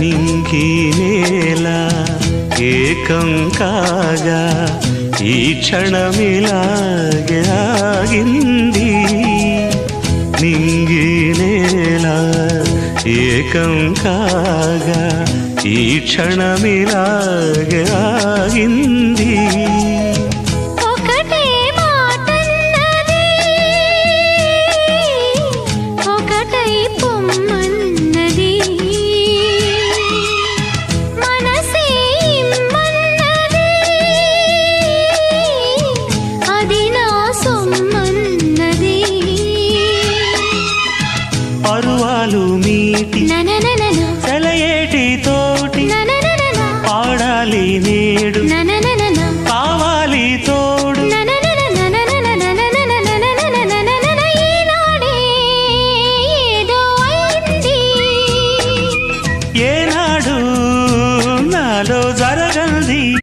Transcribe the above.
నింగి నేల ఏకం కాగా ఈ క్షణమిలాగే ఆగింది. నింగి నేల ఏకం కాగా ఈ క్షణమిలాగే ఆగింది. పరువాలు మీటి సెలయేటి తోటి పాడాలి నేడు కావాలి తోడు. ఏనాడు నాలో జరగంది